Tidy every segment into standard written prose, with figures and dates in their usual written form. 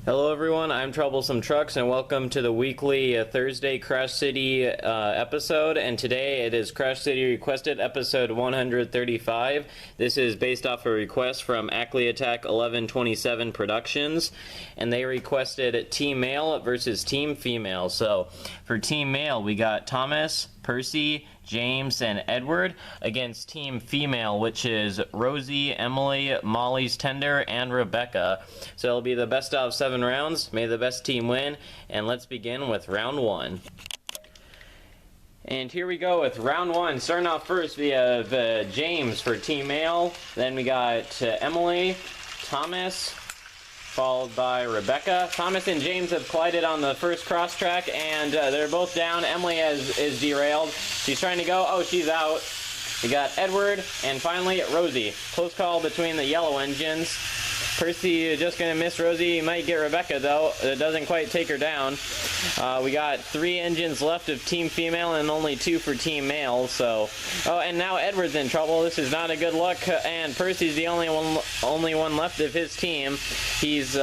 Hello everyone, I'm Troublesome Trucks and welcome to the weekly Thursday Crash City episode, and today it is Crash City Requested episode 135. This is based off a request from Ackley Attack 1127 Productions, and they requested Team Male versus Team Female. So for Team Male we got Thomas, Percy, James, and Edward against Team Female, which is Rosie, Emily, Molly's Tender, and Rebecca. So it'll be the best out of 7 rounds. May the best team win, and let's begin with round 1. And here we go with round 1. Starting off first, we have James for Team Male. Then we got Emily, Thomas, followed by Rebecca. Thomas and James have collided on the first cross track, and they're both down. Emily is derailed. She's trying to go. Oh, she's out. We got Edward, and finally Rosie. Close call between the yellow engines. Percy is just going to miss Rosie. He might get Rebecca, though. It doesn't quite take her down. We got 3 engines left of Team Female and only 2 for Team Male. So, oh, and now Edward's in trouble. This is not a good look, and Percy's the only one left of his team. He's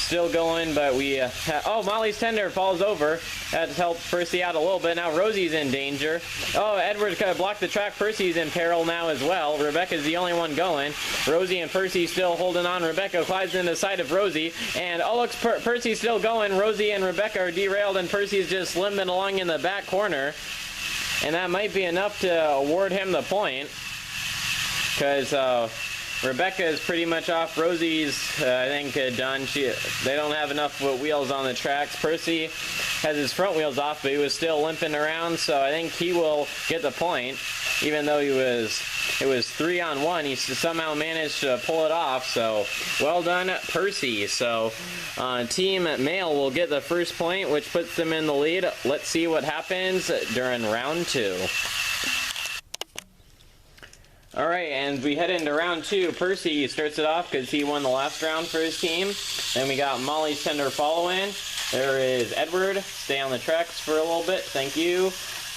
still going, but we oh, Molly's Tender falls over. That helped Percy out a little bit. Now Rosie's in danger. Oh, Edward blocked the track. Percy's in peril now as well. Rebecca's the only one going. Rosie and Percy still holding on. Rebecca glides in the side of Rosie, and oh, look, Percy's still going. Rosie and Rebecca are derailed, and Percy's just limping along in the back corner, and that might be enough to award him the point, because Rebecca is pretty much off. Rosie's, I think, done. They don't have enough wheels on the tracks. Percy has his front wheels off, but he was still limping around, so I think he will get the point. Even though it was 3-on-1, he somehow managed to pull it off, so well done, Percy. So Team Male will get the first point, which puts them in the lead. Let's see what happens during round 2. Alright, and we head into round 2. Percy starts it off because he won the last round for his team. Then we got Molly's Tender follow-in. There is Edward. Stay on the tracks for a little bit. Thank you.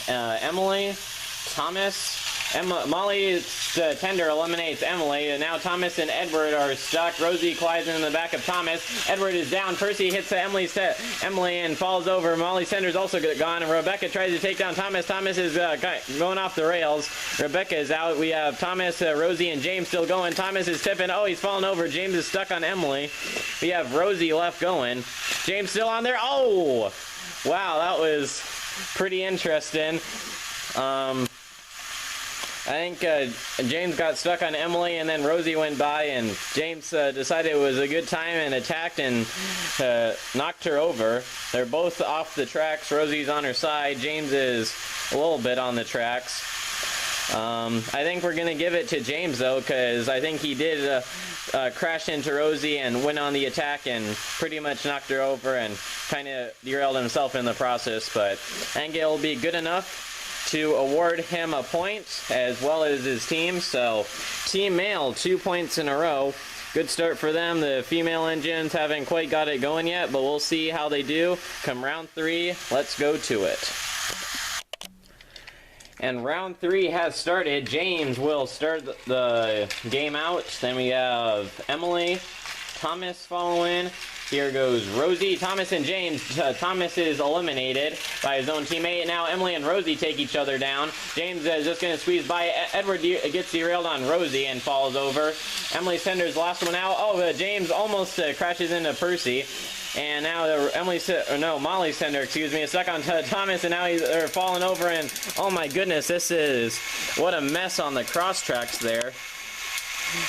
Emily. Thomas. Molly's Tender eliminates Emily, and now Thomas and Edward are stuck. Rosie glides in the back of Thomas. Edward is down. Percy hits Emily and falls over. Molly's Tender is also gone, and Rebecca tries to take down Thomas. Thomas is going off the rails. Rebecca is out. We have Thomas, Rosie, and James still going. Thomas is tipping. Oh, he's fallen over. James is stuck on Emily. We have Rosie left going. James still on there. Oh! Wow, that was pretty interesting. I think James got stuck on Emily, and then Rosie went by, and James decided it was a good time and attacked and knocked her over. They're both off the tracks. Rosie's on her side. James is a little bit on the tracks. I think we're going to give it to James, though, because I think he did crash into Rosie and went on the attack and pretty much knocked her over and kind of derailed himself in the process. But I think it'll be good enough to award him a point as well as his team. So Team Male, 2 points in a row. Good start for them. The female engines haven't quite got it going yet, but we'll see how they do come round 3. Let's go to it. And round 3 has started. James will start the game out. Then we have Emily, Thomas following. Here goes Rosie, Thomas, and James. Thomas is eliminated by his own teammate. Now Emily and Rosie take each other down. James is just going to squeeze by. Edward gets derailed on Rosie and falls over. Emily's Tender's the last one out. Oh, James almost crashes into Percy. And now Molly's Tender, excuse me, is stuck on Thomas, and now they're falling over. And oh my goodness, what a mess on the cross tracks there.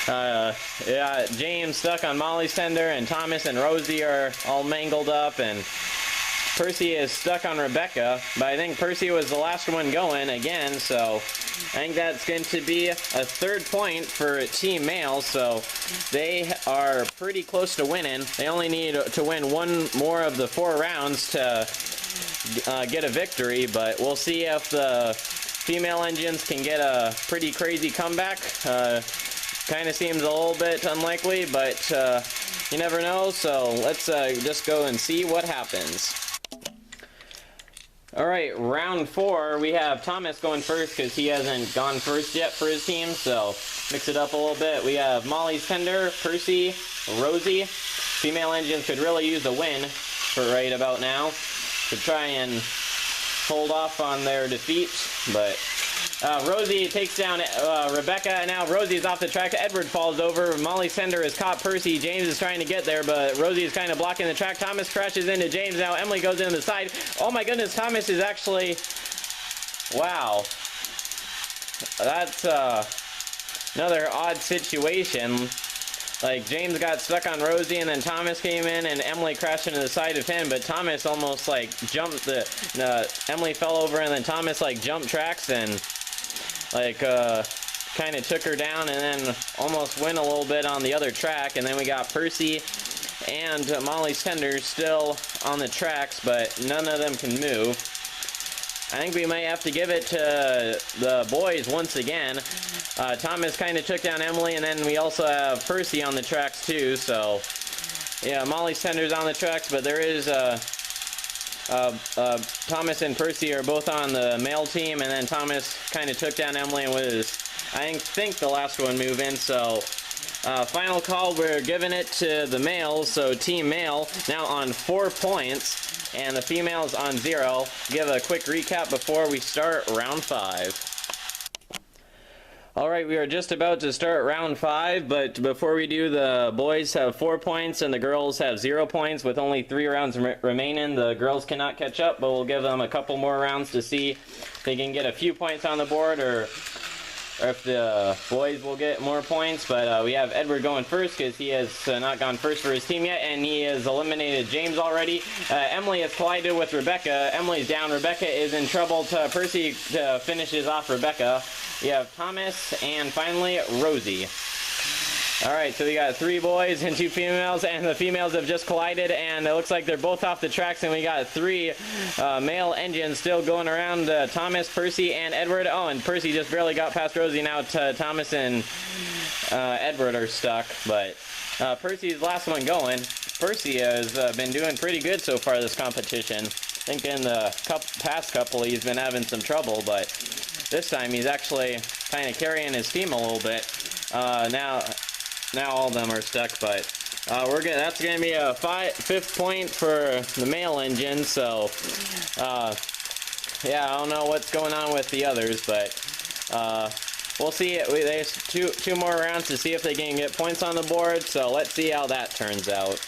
Yeah, James stuck on Molly's Tender, and Thomas and Rosie are all mangled up, and Percy is stuck on Rebecca, but I think Percy was the last one going again, so I think that's going to be a 3rd point for Team Male, so they are pretty close to winning. They only need to win 1 more of the 4 rounds to get a victory, but we'll see if the female engines can get a pretty crazy comeback. Kind of seems a little bit unlikely, but you never know, so let's just go and see what happens. Alright, round 4, we have Thomas going first because he hasn't gone first yet for his team, so mix it up a little bit. We have Molly's Tender, Percy, Rosie, female engines could really use a win for right about now to try and hold off on their defeat, but Rosie takes down Rebecca, and now Rosie's off the track. Edward falls over. Molly Sender has caught Percy. James is trying to get there, but Rosie is kind of blocking the track. Thomas crashes into James. Now Emily goes into the side. Oh my goodness, Thomas is actually... Wow. That's another odd situation. Like, James got stuck on Rosie, and then Thomas came in, and Emily crashed into the side of him, but Thomas almost, like, jumped Emily fell over, and then Thomas, like, jumped tracks and, like, kind of took her down, and then almost went a little bit on the other track, and then we got Percy and Molly Sender still on the tracks, but none of them can move. I think we might have to give it to the boys once again. Thomas kind of took down Emily, and then we also have Percy on the tracks too, so yeah, Molly Sender's on the tracks, but there is Thomas and Percy are both on the male team, and then Thomas kind of took down Emily and was, I think, the last one moving, so final call, we're giving it to the males, so Team Male now on 4 points, and the females on 0. Give a quick recap before we start round 5. Alright, we are just about to start round 5, but before we do, the boys have 4 points and the girls have 0 points with only 3 rounds remaining. The girls cannot catch up, but we'll give them a couple more rounds to see if they can get a few points on the board, or if the boys will get more points. But we have Edward going first because he has not gone first for his team yet, and he has eliminated James already. Emily has collided with Rebecca. Emily's down. Rebecca is in trouble. Percy finishes off Rebecca. We have Thomas, and finally Rosie. Alright, so we got 3 boys and 2 females, and the females have just collided, and it looks like they're both off the tracks, and we got 3 male engines still going around, Thomas, Percy, and Edward. Oh, and Percy just barely got past Rosie. Now Thomas and Edward are stuck, but Percy's the last one going. Percy has been doing pretty good so far this competition. I think in the past couple he's been having some trouble, but this time he's actually kind of carrying his team a little bit. Now all of them are stuck, but that's gonna be a 5th point for the male engine. So yeah, I don't know what's going on with the others, but we'll see. There's two more rounds to see if they can get points on the board. So let's see how that turns out.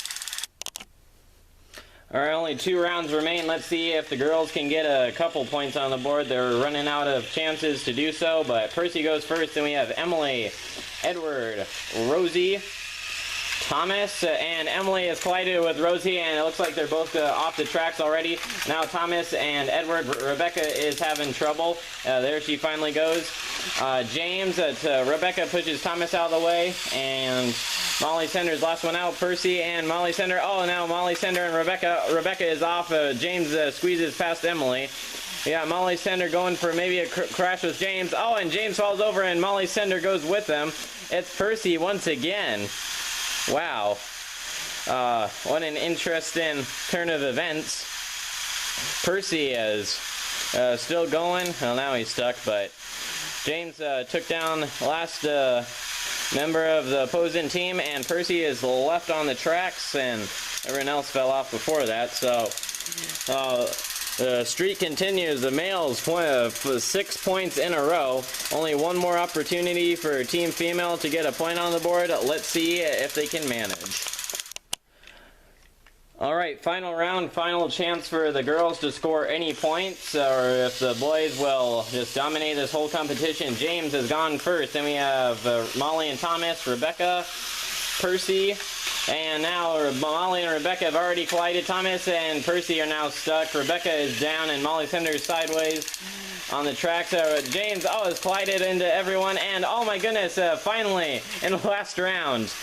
Alright, only 2 rounds remain. Let's see if the girls can get a couple points on the board. They're running out of chances to do so, but Percy goes first. Then we have Emily, Edward, Rosie, Thomas, and Emily has collided with Rosie, and it looks like they're both off the tracks already. Now Thomas and Edward. Rebecca is having trouble. There she finally goes. James, Rebecca pushes Thomas out of the way, and Molly Sender's last one out. Percy and Molly Sender. Oh, now Molly Sender and Rebecca. Rebecca is off. James squeezes past Emily. Yeah, Molly Sender going for maybe a crash with James. Oh, and James falls over, and Molly Sender goes with them. It's Percy once again. Wow. What an interesting turn of events. Percy is still going. Well, now he's stuck, but James took down last member of the opposing team, and Percy is left on the tracks, and everyone else fell off before that. So the streak continues. The males for 6 points in a row. Only one more opportunity for Team Female to get a point on the board. Let's see if they can manage. Alright, final round, final chance for the girls to score any points, or if the boys will just dominate this whole competition. James has gone first. Then we have Molly and Thomas, Rebecca, Percy, and now Molly and Rebecca have already collided. Thomas and Percy are now stuck. Rebecca is down, and Molly Sender is sideways on the track. So James has collided into everyone, and oh my goodness, finally in the last round.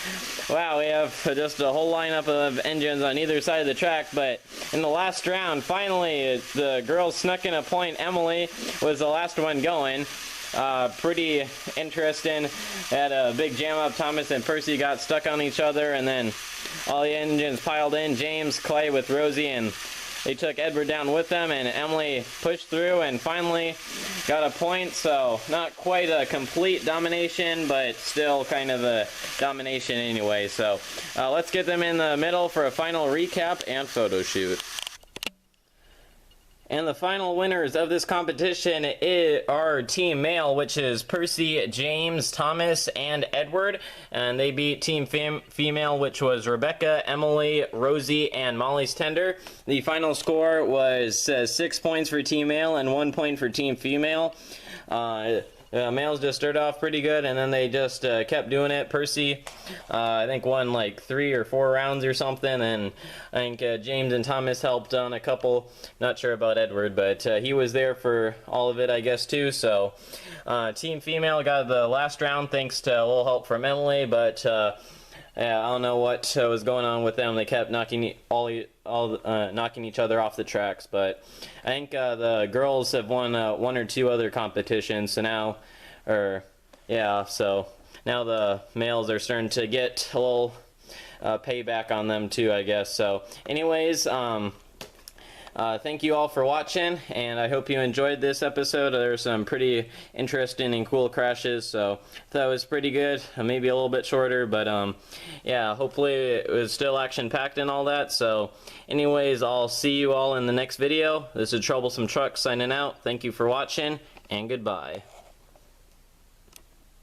Wow, we have just a whole lineup of engines on either side of the track, but in the last round, finally the girls snuck in a point. Emily was the last one going. Pretty interesting. Had a big jam up. Thomas and Percy got stuck on each other, and then all the engines piled in. James, Clay with Rosie, and they took Edward down with them, and Emily pushed through and finally got a point. So not quite a complete domination, but still kind of a domination anyway. So let's get them in the middle for a final recap and photo shoot. And the final winners of this competition are Team Male, which is Percy, James, Thomas, and Edward. And they beat Team Female, which was Rebecca, Emily, Rosie, and Molly's Tender. The final score was 6 points for Team Male and 1 point for Team Female. Males just started off pretty good, and then they just kept doing it. Percy, I think, won like 3 or 4 rounds or something, and I think James and Thomas helped on a couple. Not sure about Edward, but he was there for all of it, I guess, too. So Team Female got the last round thanks to a little help from Emily, but yeah, I don't know what was going on with them. They kept knocking knocking each other off the tracks. But I think the girls have won 1 or 2 other competitions. So now, so now the males are starting to get a little payback on them too, I guess. So, anyways, thank you all for watching, and I hope you enjoyed this episode. There's some pretty interesting and cool crashes, so that was pretty good. Maybe a little bit shorter, but yeah, hopefully it was still action-packed and all that. So anyways, I'll see you all in the next video. This is Troublesome Truck signing out. Thank you for watching, and goodbye.